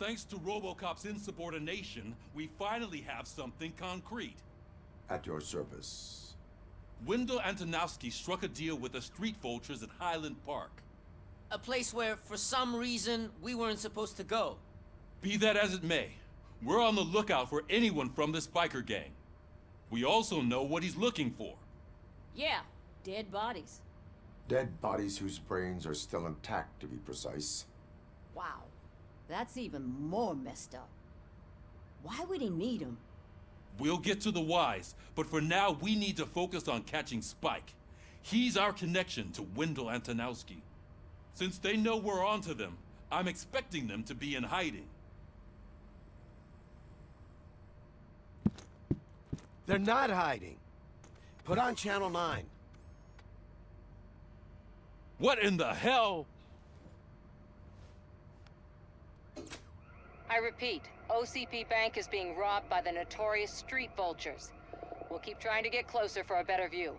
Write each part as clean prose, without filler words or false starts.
Thanks to RoboCop's insubordination, we finally have something concrete. At your service. Wendell Antonowski struck a deal with the street vultures at Highland Park. A place where, for some reason, we weren't supposed to go. Be that as it may, we're on the lookout for anyone from this biker gang. We also know what he's looking for. Yeah, dead bodies. Dead bodies whose brains are still intact, to be precise. Wow, that's even more messed up. Why would he need them? We'll get to the whys, but for now we need to focus on catching Spike. He's our connection to Wendell Antonowski. Since they know we're onto them, I'm expecting them to be in hiding. They're not hiding. Put on Channel 9. What in the hell? I repeat, OCP Bank is being robbed by the notorious street vultures. We'll keep trying to get closer for a better view.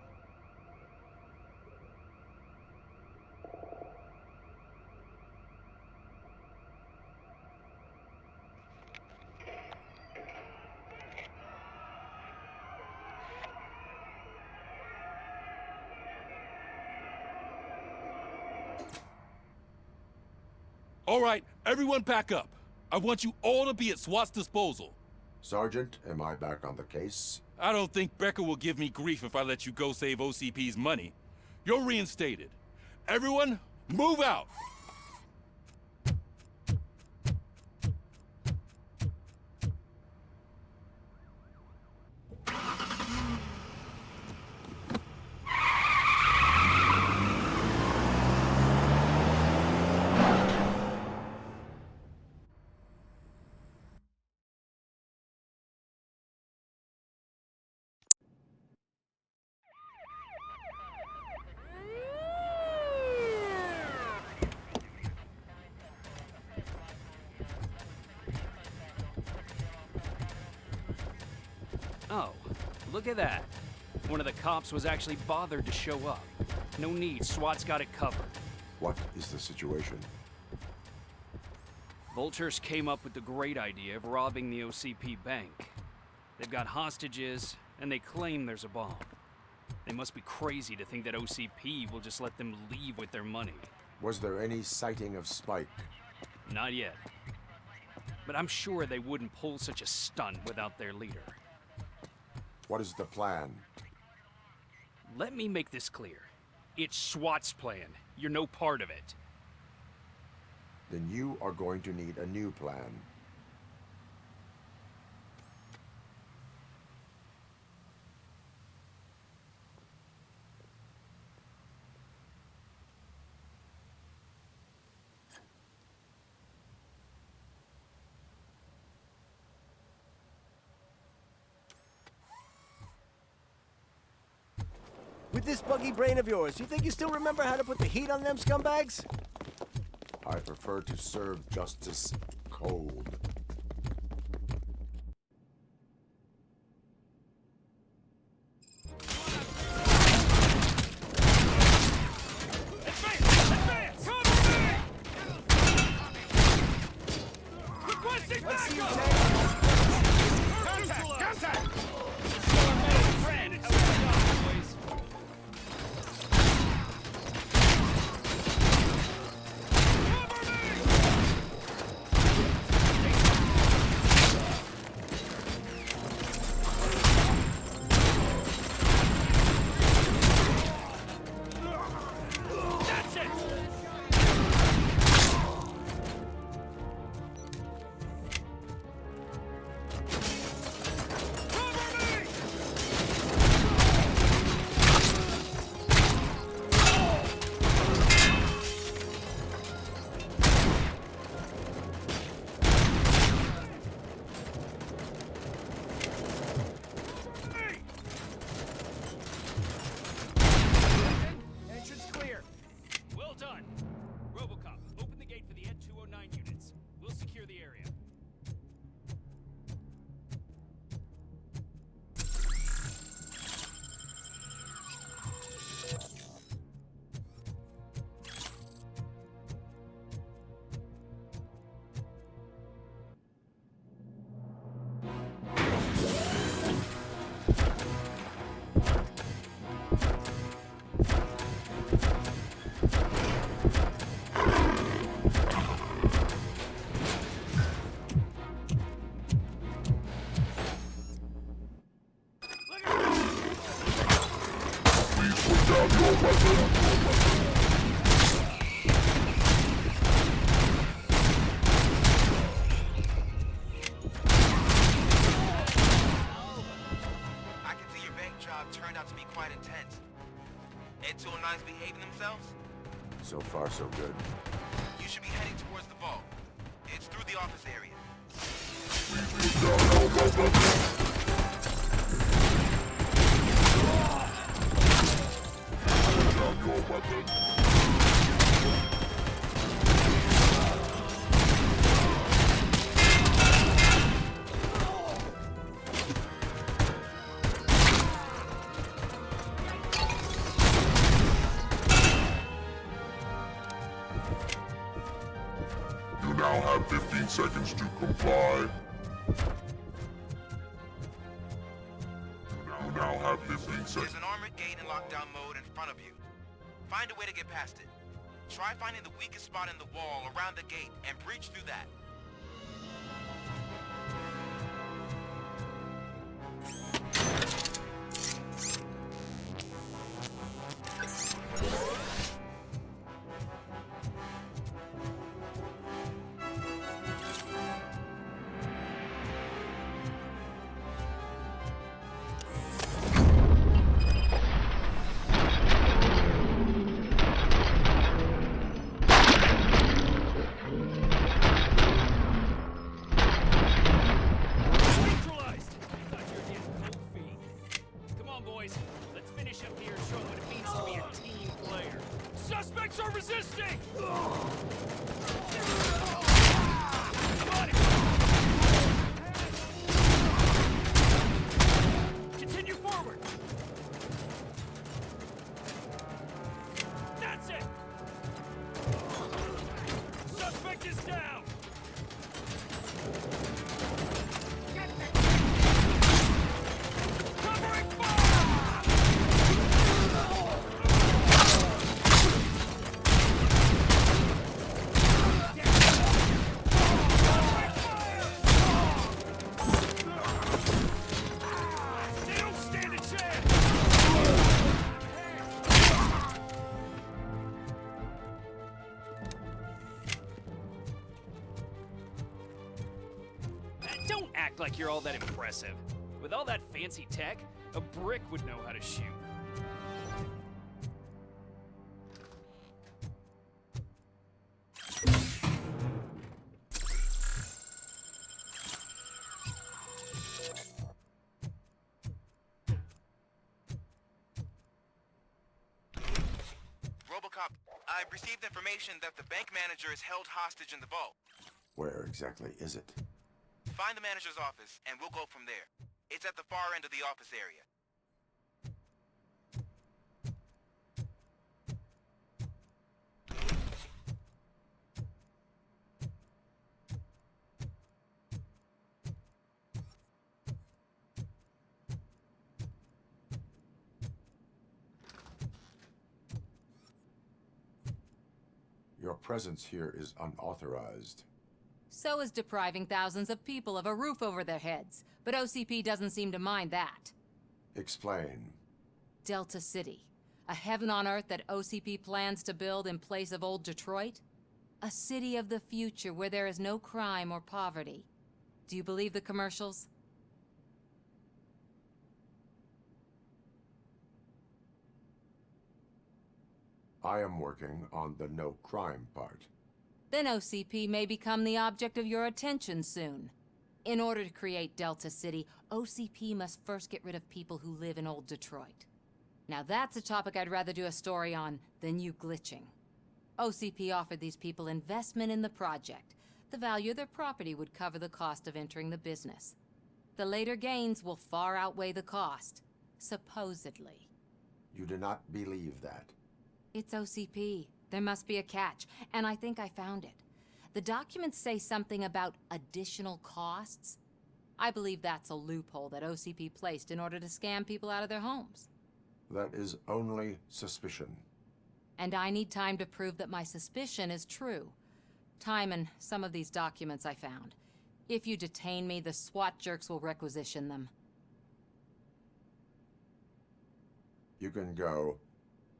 All right, everyone pack up. I want you all to be at SWAT's disposal. Sergeant, am I back on the case? I don't think Becker will give me grief if I let you go save OCP's money. You're reinstated. Everyone, move out! Oh, look at that. One of the cops was actually bothered to show up. No need, SWAT's got it covered. What is the situation? Vultures came up with the great idea of robbing the OCP bank. They've got hostages, and they claim there's a bomb. They must be crazy to think that OCP will just let them leave with their money. Was there any sighting of Spike? Not yet. But I'm sure they wouldn't pull such a stunt without their leader. What is the plan? Let me make this clear. It's SWAT's plan. You're no part of it. Then you are going to need a new plan. With this buggy brain of yours, you think you still remember how to put the heat on them scumbags? I prefer to serve justice cold. And 209's behaving themselves? So far, so good. You should be heading towards the vault. It's through the office area. You now have 15 seconds to comply. You now have 15 There's seconds. an armored gate in lockdown mode in front of you. Find a way to get past it. Try finding the weakest spot in the wall around the gate and breach through that. Neutralized! I thought you were getting cold feet. Come on, boys. Let's finish up here and show what it means to be a team player. Suspects are resisting! Got it! Continue forward! That's it! Suspect is down! Covering fire! They don't stand a chance! Don't act like you're all that impressive. With all that fancy tech, a brick would know how to shoot. RoboCop, I've received information that the bank manager is held hostage in the vault. Where exactly is it? Find the manager's office, and we'll go from there. It's at the far end of the office area. Your presence here is unauthorized. So is depriving thousands of people of a roof over their heads. But OCP doesn't seem to mind that. Explain. Delta City. A heaven on earth that OCP plans to build in place of old Detroit? A city of the future where there is no crime or poverty. Do you believe the commercials? I am working on the no crime part. Then OCP may become the object of your attention soon. In order to create Delta City, OCP must first get rid of people who live in old Detroit. Now that's a topic I'd rather do a story on than you glitching. OCP offered these people investment in the project. The value of their property would cover the cost of entering the business. The later gains will far outweigh the cost, supposedly. You do not believe that. It's OCP. There must be a catch, and I think I found it. The documents say something about additional costs. I believe that's a loophole that OCP placed in order to scam people out of their homes. That is only suspicion. And I need time to prove that my suspicion is true. Time and some of these documents I found. If you detain me, the SWAT jerks will requisition them. You can go,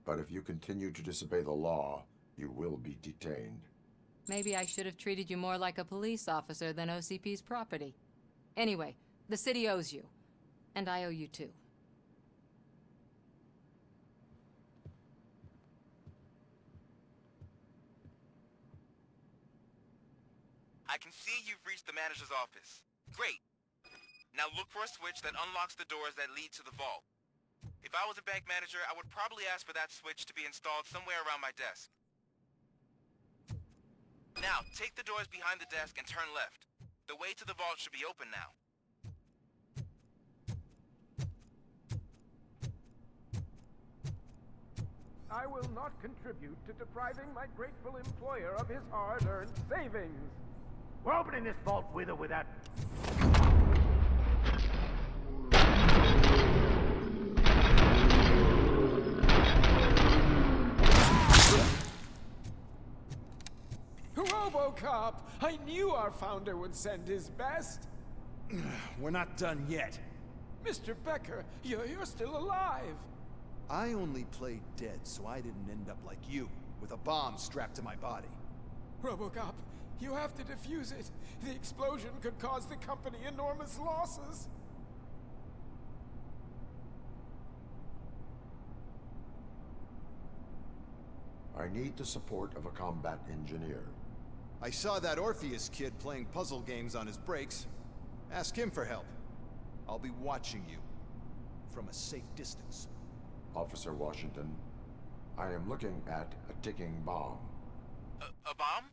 but if you continue to disobey the law, you will be detained. Maybe I should have treated you more like a police officer than OCP's property. Anyway, the city owes you. And I owe you too. I can see you've reached the manager's office. Great. Now look for a switch that unlocks the doors that lead to the vault. If I was a bank manager, I would probably ask for that switch to be installed somewhere around my desk. Now, take the doors behind the desk and turn left. The way to the vault should be open now. I will not contribute to depriving my grateful employer of his hard-earned savings. We're opening this vault with or without... RoboCop! I knew our founder would send his best. We're not done yet. Mr. Becker, you're still alive. I only played dead so I didn't end up like you, with a bomb strapped to my body. RoboCop, you have to defuse it. The explosion could cause the company enormous losses. I need the support of a combat engineer. I saw that Orpheus kid playing puzzle games on his breaks. Ask him for help. I'll be watching you. From a safe distance. Officer Washington, I am looking at a ticking bomb. A bomb?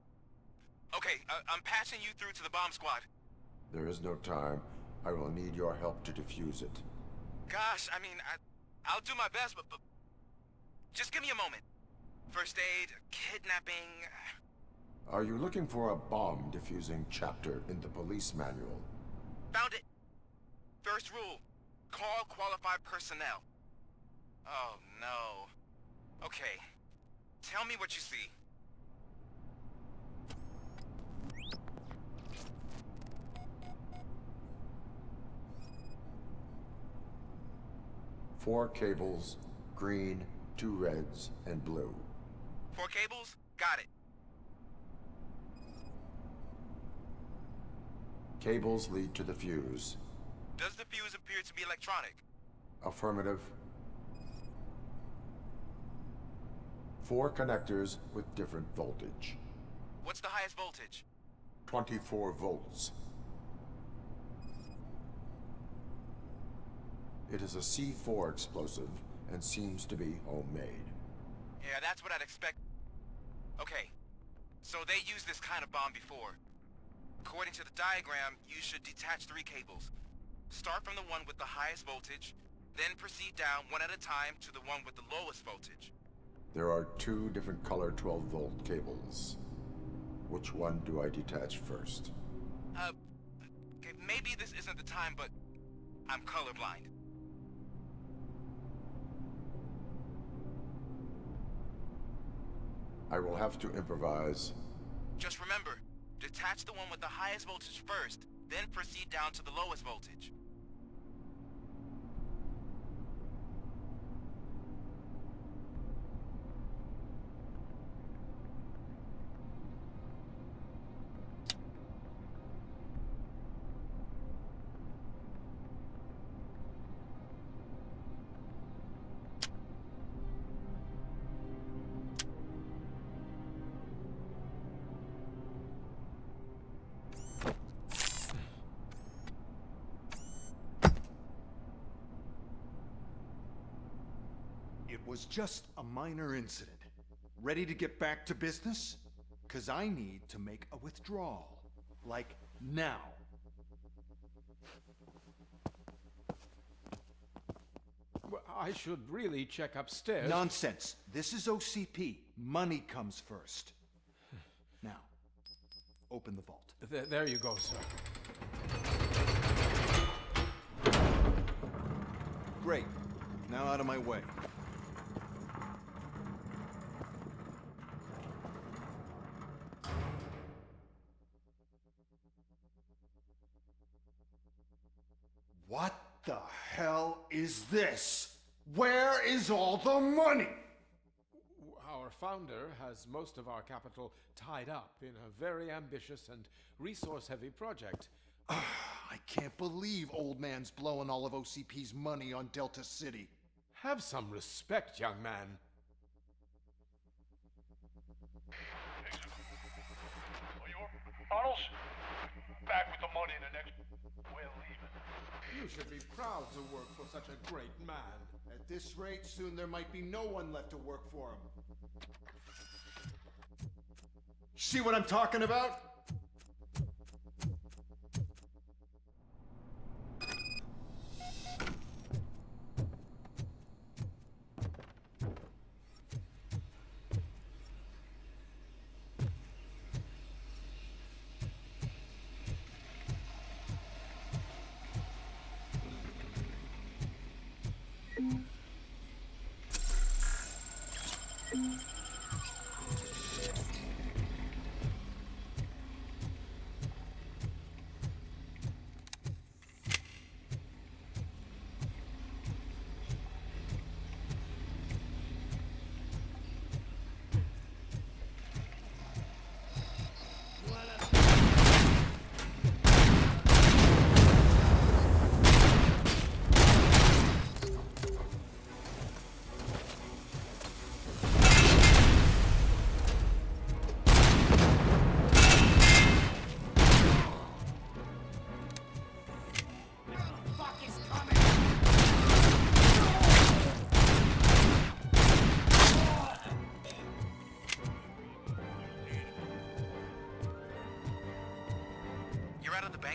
Okay, I'm passing you through to the bomb squad. There is no time. I will need your help to defuse it. Gosh, I mean, I'll do my best, but just give me a moment. First aid, kidnapping... Are you looking for a bomb defusing chapter in the police manual? Found it! First rule, call qualified personnel. Oh, no. Okay, tell me what you see. Four cables, green, 2 reds, and blue. 4 cables? Got it. Cables lead to the fuse. Does the fuse appear to be electronic? Affirmative. 4 connectors with different voltage. What's the highest voltage? 24 volts. It is a C4 explosive and seems to be homemade. Yeah, that's what I'd expect. Okay, so they used this kind of bomb before. According to the diagram, you should detach 3 cables. Start from the one with the highest voltage, then proceed down one at a time to the one with the lowest voltage. There are 2 different color 12-volt cables. Which one do I detach first? Okay, maybe this isn't the time, but I'm colorblind. I will have to improvise. Just remember, detach the one with the highest voltage first, then proceed down to the lowest voltage. It was just a minor incident. Ready to get back to business? 'Cause I need to make a withdrawal. Like, now. Well, I should really check upstairs. Nonsense. This is OCP. Money comes first. Now, open the vault. There you go, sir. Great. Now out of my way. What the hell is this? Where is all the money? Our founder has most of our capital tied up in a very ambitious and resource-heavy project. I can't believe old man's blowing all of OCP's money on Delta City. Have some respect, young man. Tunnels? Back with the money in the next... We're leaving. You should be proud to work for such a great man. At this rate, soon there might be no one left to work for him. See what I'm talking about?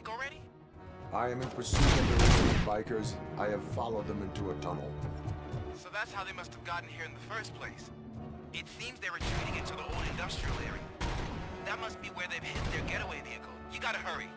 Already? I am in pursuit of the remaining bikers. I have followed them into a tunnel. So that's how they must have gotten here in the first place. It seems they're retreating into the old industrial area. That must be where they've hidden their getaway vehicle. You gotta hurry.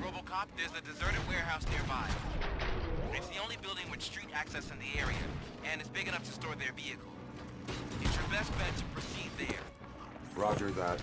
RoboCop, there's a deserted warehouse nearby. It's the only building with street access in the area, and it's big enough to store their vehicle. It's your best bet to proceed there. Roger that.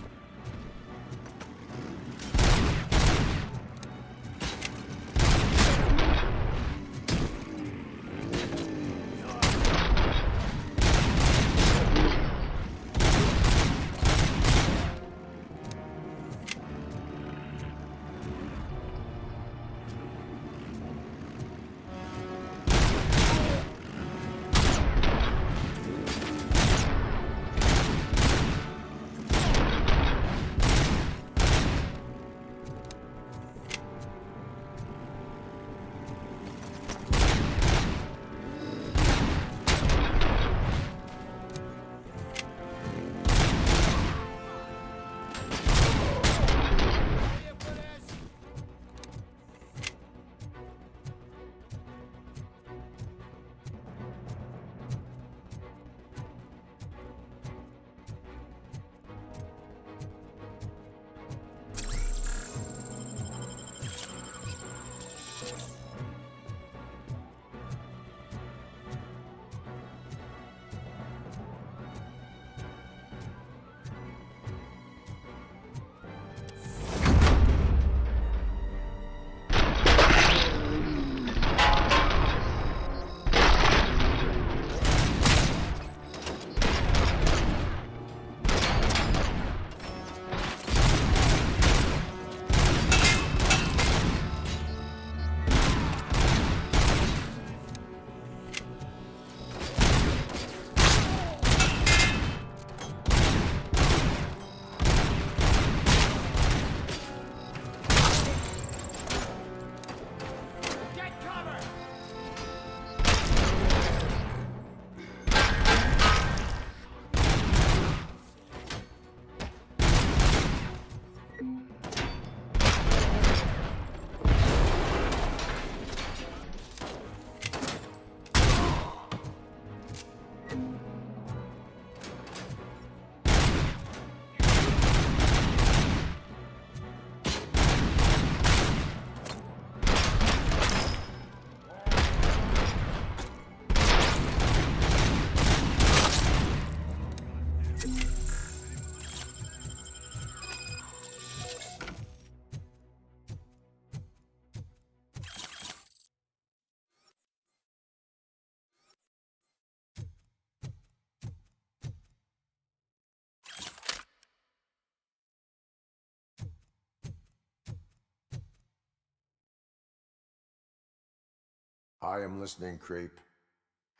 I am listening, creep.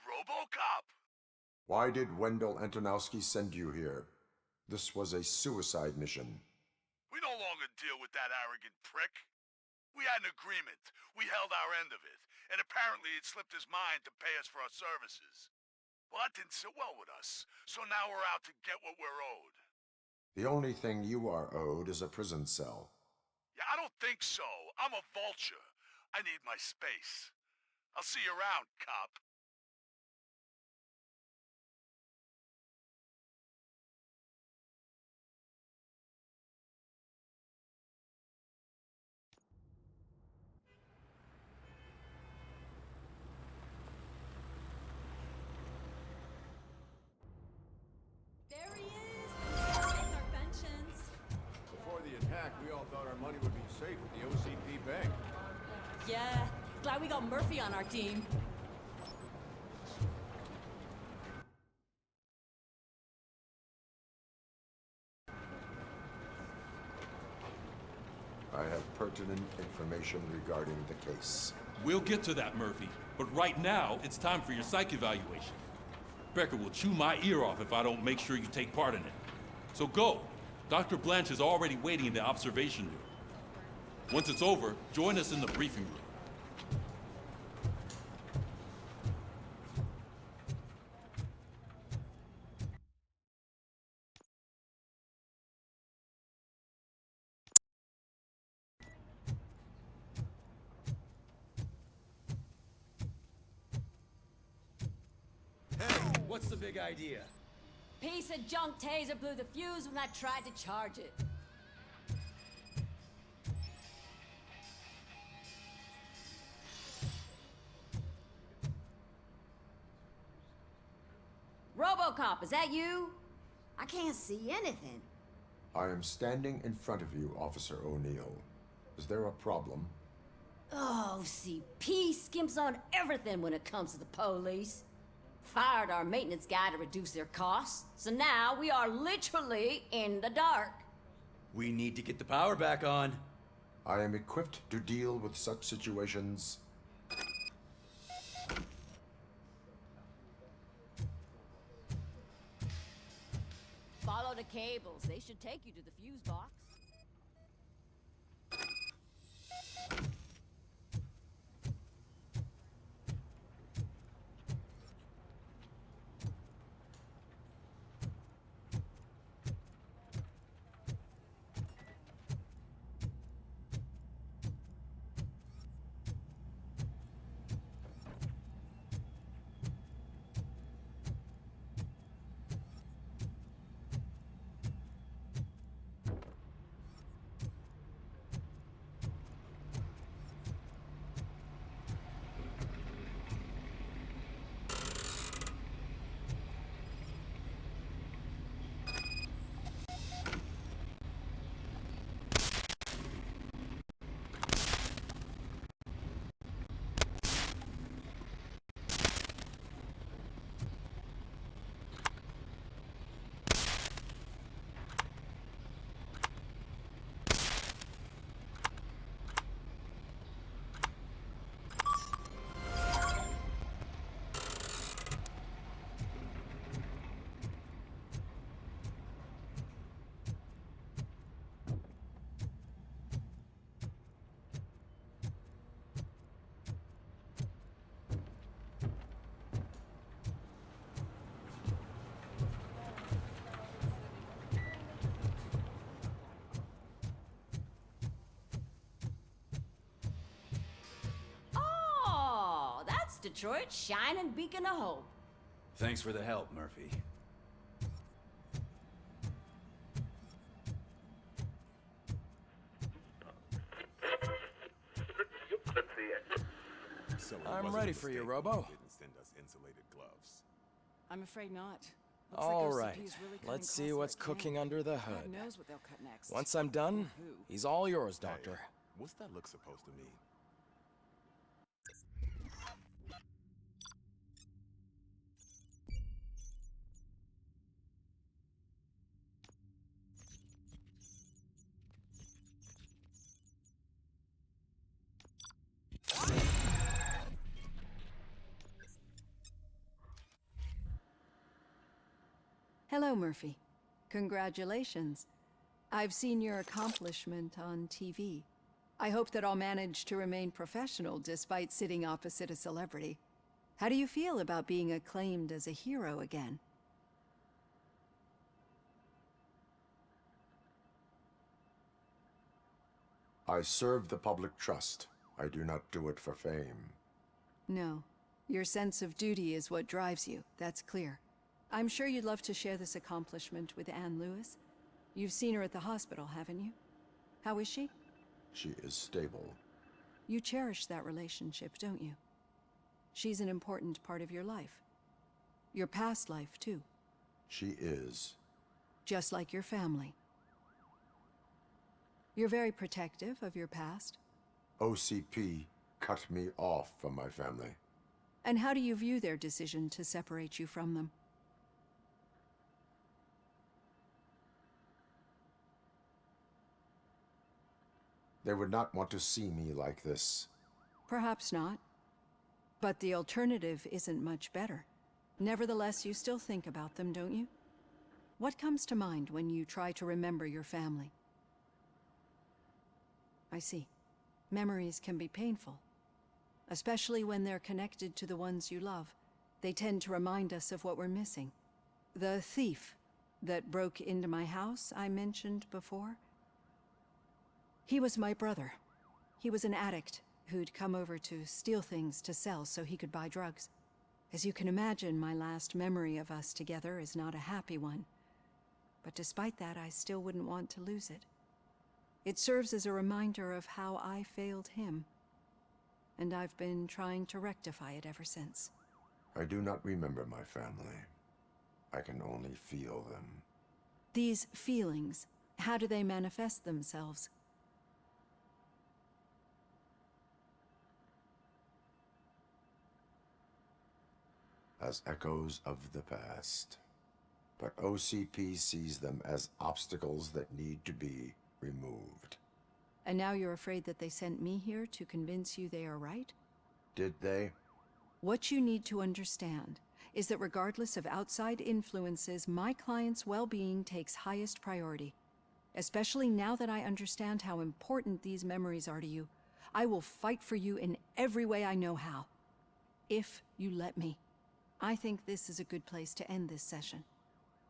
RoboCop! Why did Wendell Antonowski send you here? This was a suicide mission. We no longer deal with that arrogant prick. We had an agreement. We held our end of it. And apparently it slipped his mind to pay us for our services. Well, that didn't sit well with us. So now we're out to get what we're owed. The only thing you are owed is a prison cell. Yeah, I don't think so. I'm a vulture. I need my space. I'll see you around, cop. There he is! Our pensions. Before the attack, we all thought our money would be safe at the OCP bank. Yeah, glad we got Murphy on our team. I have pertinent information regarding the case. We'll get to that, Murphy. But right now, it's time for your psych evaluation. Becker will chew my ear off if I don't make sure you take part in it. So go. Dr. Blanche is already waiting in the observation room. Once it's over, join us in the briefing room. What's the big idea? Piece of junk taser blew the fuse when I tried to charge it. RoboCop, is that you? I can't see anything. I am standing in front of you, Officer O'Neill. Is there a problem? Oh, CP skimps on everything when it comes to the police. Fired our maintenance guy to reduce their costs, so now we are literally in the dark. We need to get the power back on. I am equipped to deal with such situations. Follow the cables. They should take you to the fuse box. Detroit's shining beacon of hope. Thanks for the help, Murphy. So I'm ready for you, Robo. Didn't send us insulated gloves. I'm afraid not. All right, let's see what's cooking under the hood. God knows what they'll cut next. Once I'm done, he's all yours, Doctor. Hey, what's that look supposed to mean? Hello, Murphy. Congratulations. I've seen your accomplishment on TV. I hope that I'll manage to remain professional despite sitting opposite a celebrity. How do you feel about being acclaimed as a hero again? I serve the public trust. I do not do it for fame. No. Your sense of duty is what drives you, that's clear. I'm sure you'd love to share this accomplishment with Anne Lewis. You've seen her at the hospital, haven't you? How is she? She is stable. You cherish that relationship, don't you? She's an important part of your life. Your past life, too. She is. Just like your family. You're very protective of your past. OCP cut me off from my family. And how do you view their decision to separate you from them? They would not want to see me like this. Perhaps not. But the alternative isn't much better. Nevertheless, you still think about them, don't you? What comes to mind when you try to remember your family? I see. Memories can be painful. Especially when they're connected to the ones you love. They tend to remind us of what we're missing. The thief that broke into my house I mentioned before? He was my brother. He was an addict who'd come over to steal things to sell so he could buy drugs. As you can imagine, my last memory of us together is not a happy one. But despite that, I still wouldn't want to lose it. It serves as a reminder of how I failed him. And I've been trying to rectify it ever since. I do not remember my family. I can only feel them. These feelings, how do they manifest themselves? As echoes of the past. But OCP sees them as obstacles that need to be removed. And now you're afraid that they sent me here to convince you they are right? Did they? What you need to understand is that regardless of outside influences, my client's well-being takes highest priority. Especially now that I understand how important these memories are to you, I will fight for you in every way I know how. If you let me. I think this is a good place to end this session.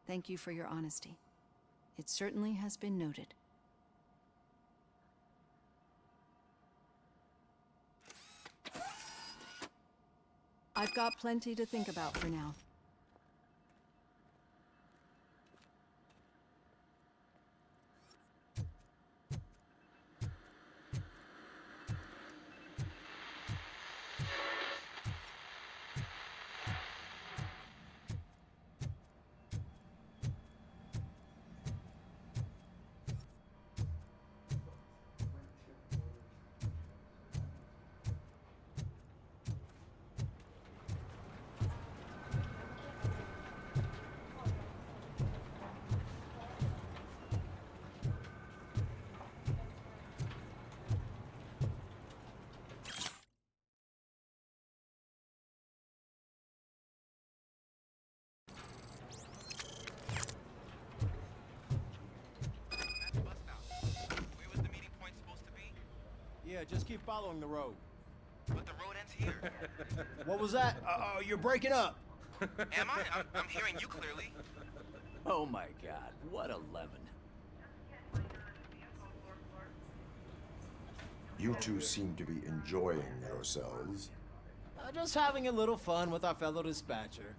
Thank you for your honesty. It certainly has been noted. I've got plenty to think about for now. Yeah, just keep following the road. But the road ends here. What was that? Uh-oh, you're breaking up. Am I? I'm hearing you clearly. Oh my god, what a lemon. You two seem to be enjoying yourselves. Just having a little fun with our fellow dispatcher.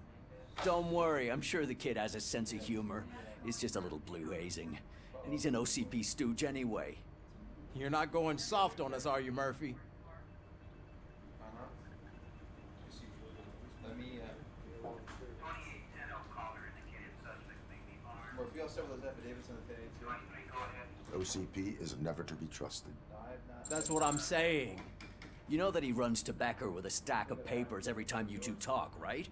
Don't worry, I'm sure the kid has a sense of humor. It's just a little blue hazing. And he's an OCP stooge anyway. You're not going soft on us, are you, Murphy? Murphy, I'll start with those affidavits on the 1082. OCP is never to be trusted. That's what I'm saying. You know that he runs to Becker with a stack of papers every time you two talk, right?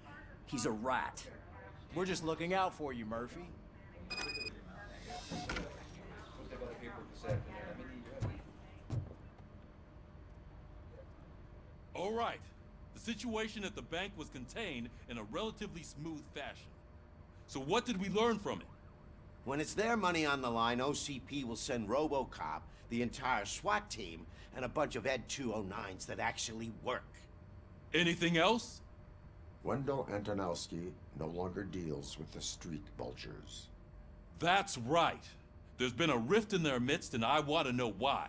He's a rat. We're just looking out for you, Murphy. All right. The situation at the bank was contained in a relatively smooth fashion. So what did we learn from it? When it's their money on the line, OCP will send RoboCop, the entire SWAT team, and a bunch of Ed 209s that actually work. Anything else? Wendell Antonowski no longer deals with the street vultures. That's right. There's been a rift in their midst, and I want to know why.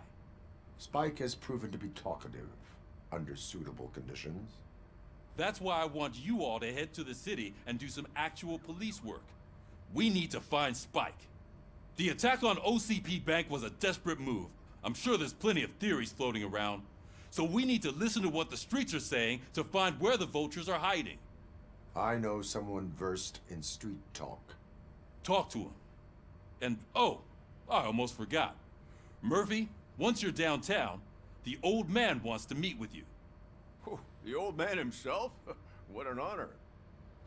Spike has proven to be talkative under suitable conditions. That's why I want you all to head to the city and do some actual police work. We need to find Spike. The attack on OCP Bank was a desperate move. I'm sure there's plenty of theories floating around. So we need to listen to what the streets are saying to find where the vultures are hiding. I know someone versed in street talk. Talk to him. And, oh, I almost forgot. Murphy, once you're downtown, the old man wants to meet with you. The old man himself? What an honor.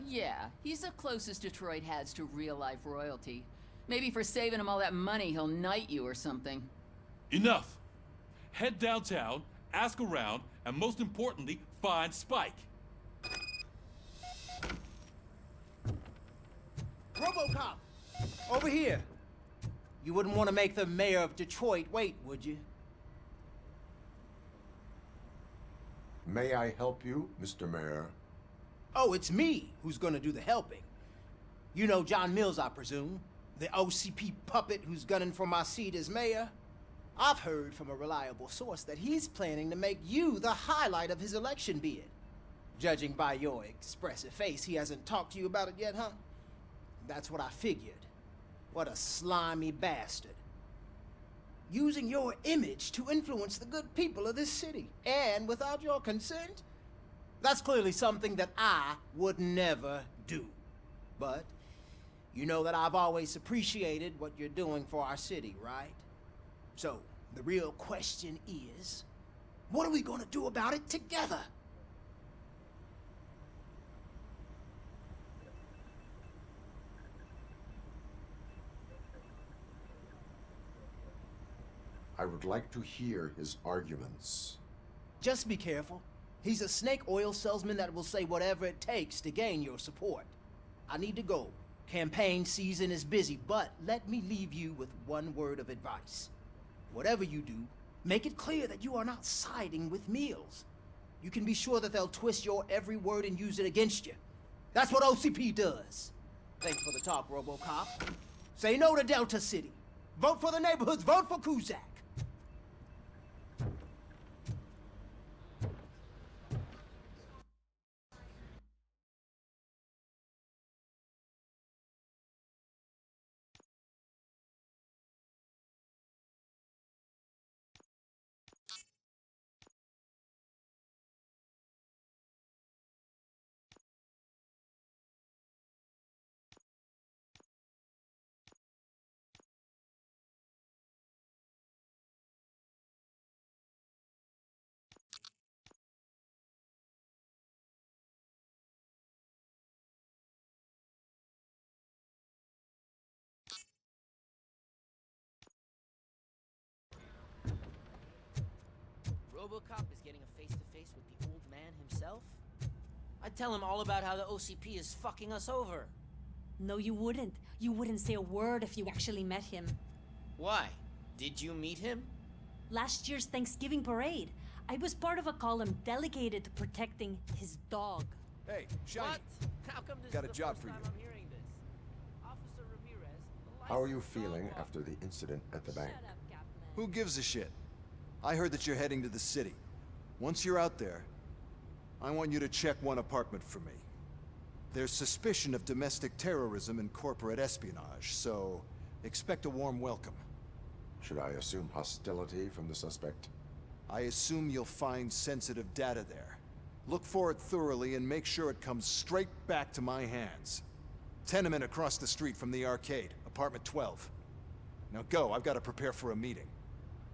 Yeah, he's the closest Detroit has to real-life royalty. Maybe for saving him all that money, he'll knight you or something. Enough! Head downtown, ask around, and most importantly, find Spike. RoboCop! Over here! You wouldn't want to make the mayor of Detroit wait, would you? May I help you, Mr. Mayor? Oh, it's me who's gonna do the helping. You know John Mills, I presume? The OCP puppet who's gunning for my seat as mayor? I've heard from a reliable source that he's planning to make you the highlight of his election bid. Judging by your expressive face, he hasn't talked to you about it yet, huh? That's what I figured. What a slimy bastard. Using your image to influence the good people of this city, and without your consent? That's clearly something that I would never do. But you know that I've always appreciated what you're doing for our city, right? So, the real question is, what are we gonna do about it together? I would like to hear his arguments. Just be careful. He's a snake oil salesman that will say whatever it takes to gain your support. I need to go. Campaign season is busy, but let me leave you with one word of advice. Whatever you do, make it clear that you are not siding with Mills. You can be sure that they'll twist your every word and use it against you. That's what OCP does. Thanks for the talk, RoboCop. Say no to Delta City. Vote for the neighborhoods. Vote for Kuzak. RoboCop is getting a face-to-face with the old man himself? I'd tell him all about how the OCP is fucking us over. No, you wouldn't. You wouldn't say a word if you actually met him. Why? Did you meet him? Last year's Thanksgiving parade, I was part of a column delegated to protecting his dog. Hey, Shiny. What? How come this Got is a the job first for you. time I'm hearing this? Officer Ramirez, the How are you licensed feeling dog after the incident at the bank? Who gives a shit? I heard that you're heading to the city. Once you're out there, I want you to check one apartment for me. There's suspicion of domestic terrorism and corporate espionage, so expect a warm welcome. Should I assume hostility from the suspect? I assume you'll find sensitive data there. Look for it thoroughly and make sure it comes straight back to my hands. Tenement across the street from the arcade, apartment 12. Now go, I've got to prepare for a meeting.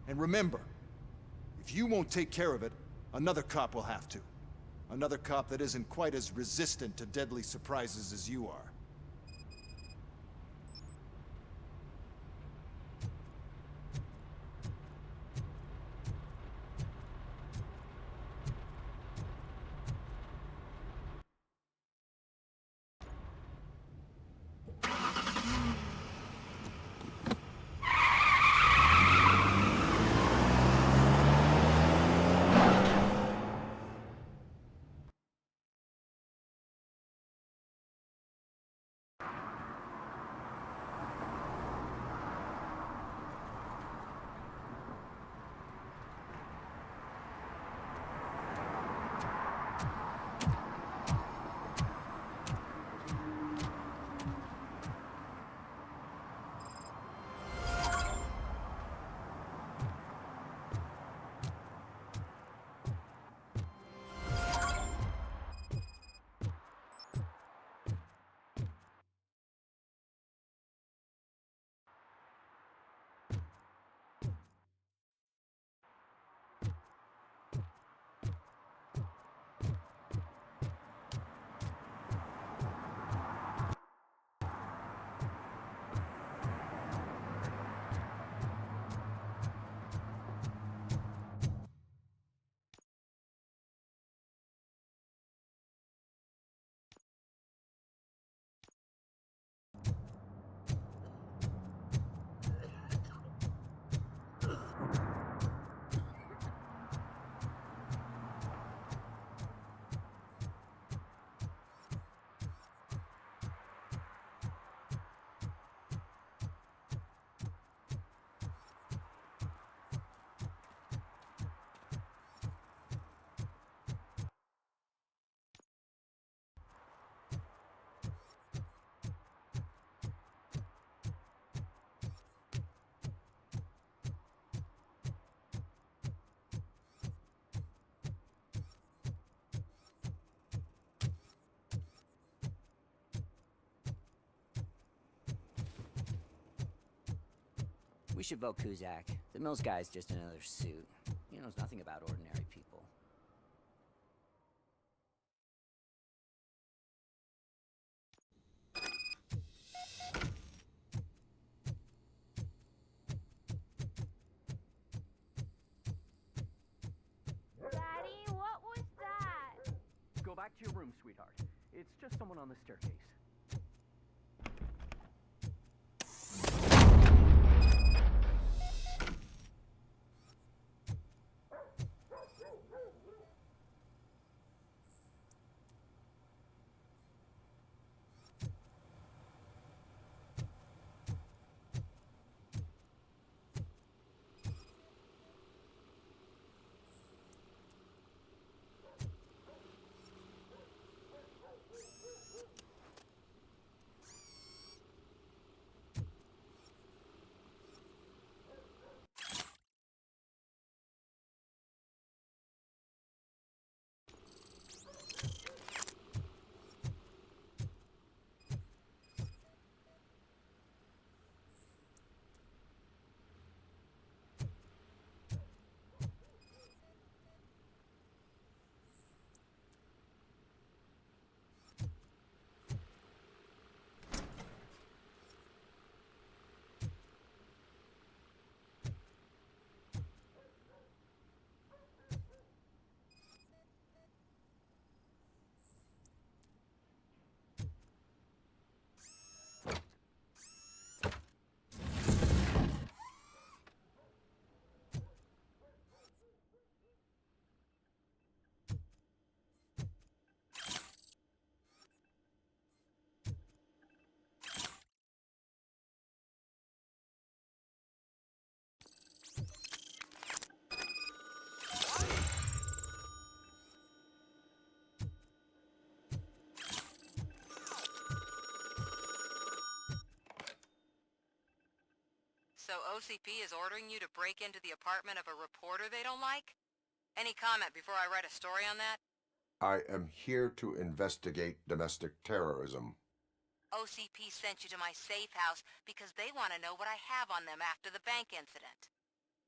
And remember, if you won't take care of it, another cop will have to. Another cop that isn't quite as resistant to deadly surprises as you are. We should vote Kuzak. The Mills guy's just another suit. He knows nothing about ordinary people. Daddy, what was that? Go back to your room, sweetheart. It's just someone on the staircase. So OCP is ordering you to break into the apartment of a reporter they don't like? Any comment before I write a story on that? I am here to investigate domestic terrorism. OCP sent you to my safe house because they want to know what I have on them after the bank incident.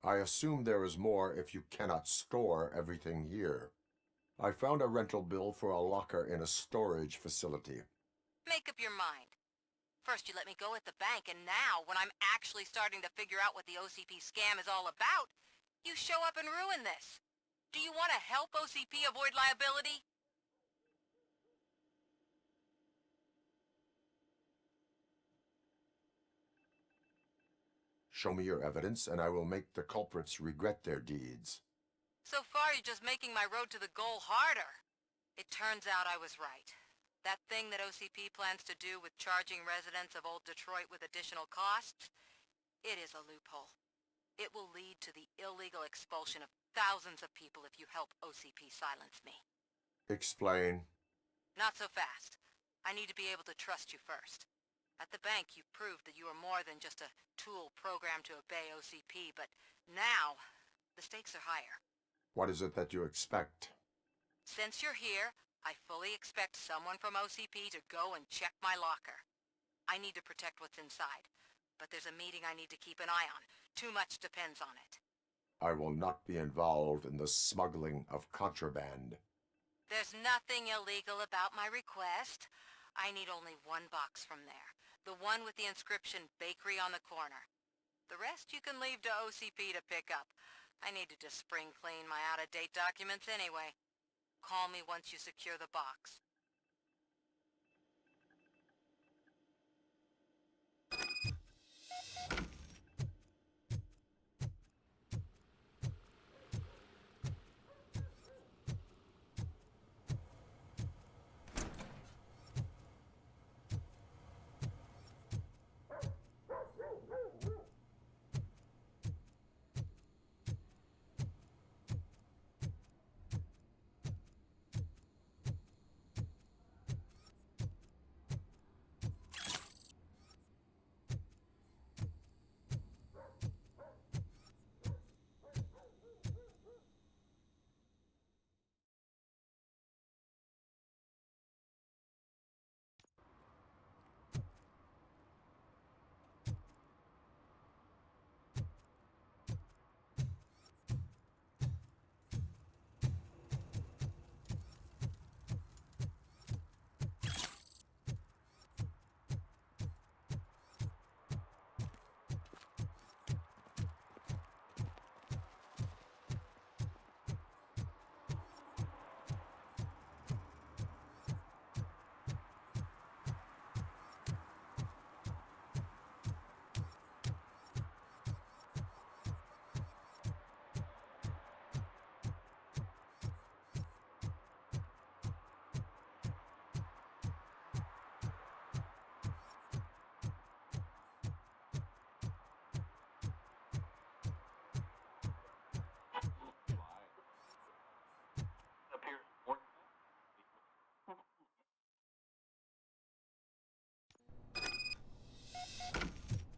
I assume there is more if you cannot store everything here. I found a rental bill for a locker in a storage facility. Make up your mind. First you let me go at the bank, and now, when I'm actually starting to figure out what the OCP scam is all about, you show up and ruin this. Do you want to help OCP avoid liability? Show me your evidence, and I will make the culprits regret their deeds. So far, you're just making my road to the goal harder. It turns out I was right. That thing that OCP plans to do with charging residents of Old Detroit with additional costs, it is a loophole. It will lead to the illegal expulsion of thousands of people if you help OCP silence me. Explain. Not so fast. I need to be able to trust you first. At the bank, you proved that you are more than just a tool programmed to obey OCP, but now, the stakes are higher. What is it that you expect? Since you're here, I fully expect someone from OCP to go and check my locker. I need to protect what's inside, but there's a meeting I need to keep an eye on. Too much depends on it. I will not be involved in the smuggling of contraband. There's nothing illegal about my request. I need only one box from there. The one with the inscription Bakery on the corner. The rest you can leave to OCP to pick up. I need to just spring clean my out-of-date documents anyway. Call me once you secure the box.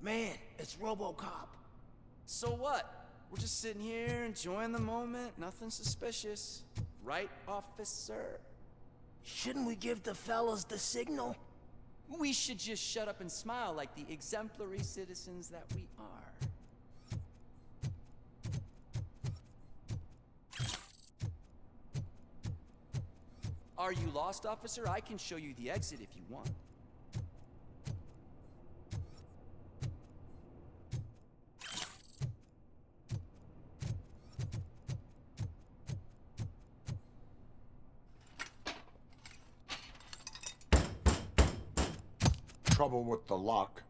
Man, it's RoboCop. So what? We're just sitting here enjoying the moment. Nothing suspicious. Right, officer? Shouldn't we give the fellas the signal? We should just shut up and smile like the exemplary citizens that we are. Are you lost, officer? I can show you the exit if you want. Trouble with the lock.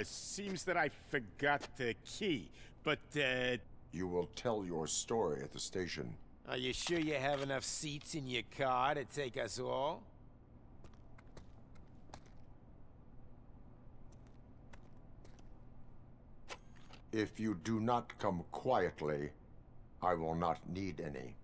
Seems that I forgot the key, but, You will tell your story at the station. Are you sure you have enough seats in your car to take us all? If you do not come quietly, I will not need any.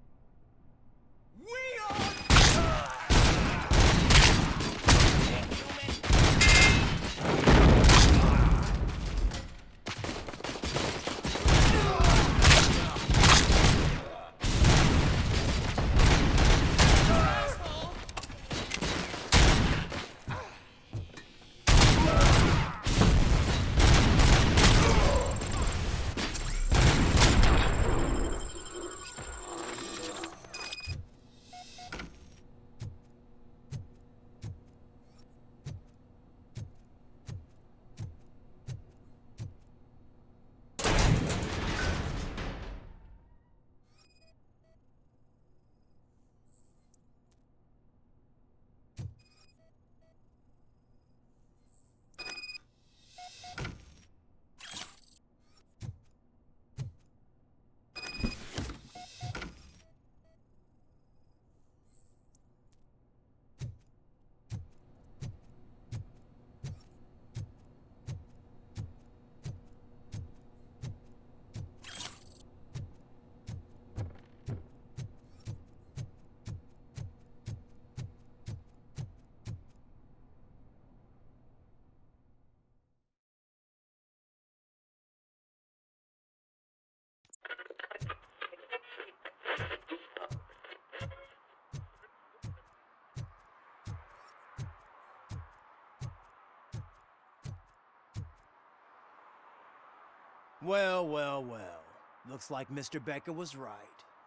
Well, well, well. Looks like Mr. Becker was right.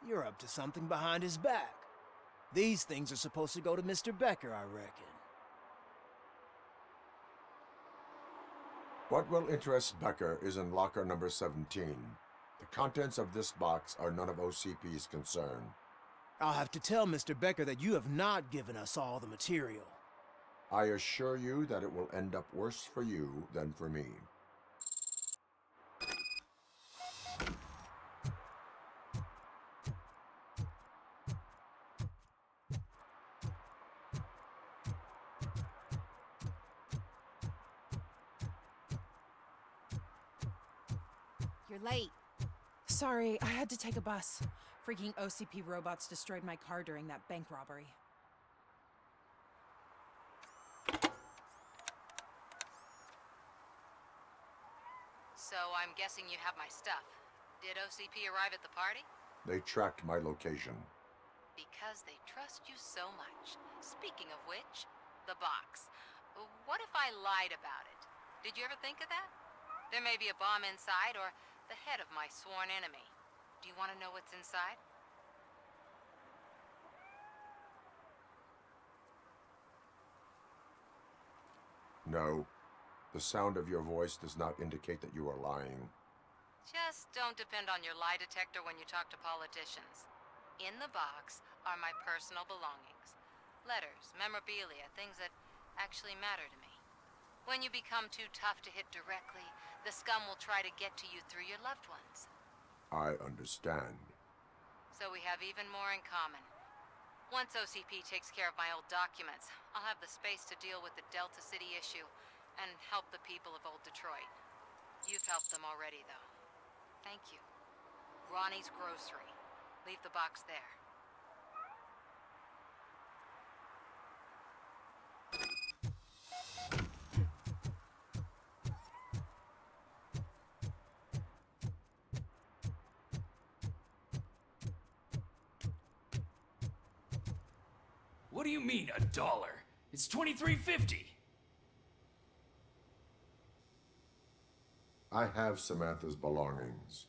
You're up to something behind his back. These things are supposed to go to Mr. Becker, I reckon. What will interest Becker is in locker number 17. The contents of this box are none of OCP's concern. I'll have to tell Mr. Becker that you have not given us all the material. I assure you that it will end up worse for you than for me. You're late. Sorry, I had to take a bus. Freaking OCP robots destroyed my car during that bank robbery. So I'm guessing you have my stuff. Did OCP arrive at the party? They tracked my location. Because they trust you so much. Speaking of which, the box. What if I lied about it? Did you ever think of that? There may be a bomb inside or the head of my sworn enemy. Do you want to know what's inside? No. The sound of your voice does not indicate that you are lying. Just don't depend on your lie detector when you talk to politicians. In the box are my personal belongings. Letters, memorabilia, things that actually matter to me. When you become too tough to hit directly, the scum will try to get to you through your loved ones. I understand. So we have even more in common. Once OCP takes care of my old documents, I'll have the space to deal with the Delta City issue and help the people of Old Detroit. You've helped them already, though. Thank you. Ronnie's Grocery. Leave the box there. What do you mean, $1? It's $23.50. I have Samantha's belongings.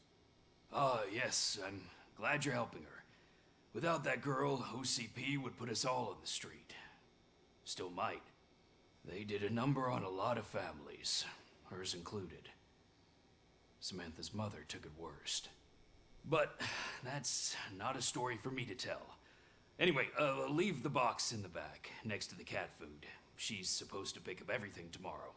Yes, I'm glad you're helping her. Without that girl, OCP would put us all on the street. Still might. They did a number on a lot of families, hers included. Samantha's mother took it worst. But that's not a story for me to tell. Anyway, leave the box in the back, next to the cat food. She's supposed to pick up everything tomorrow.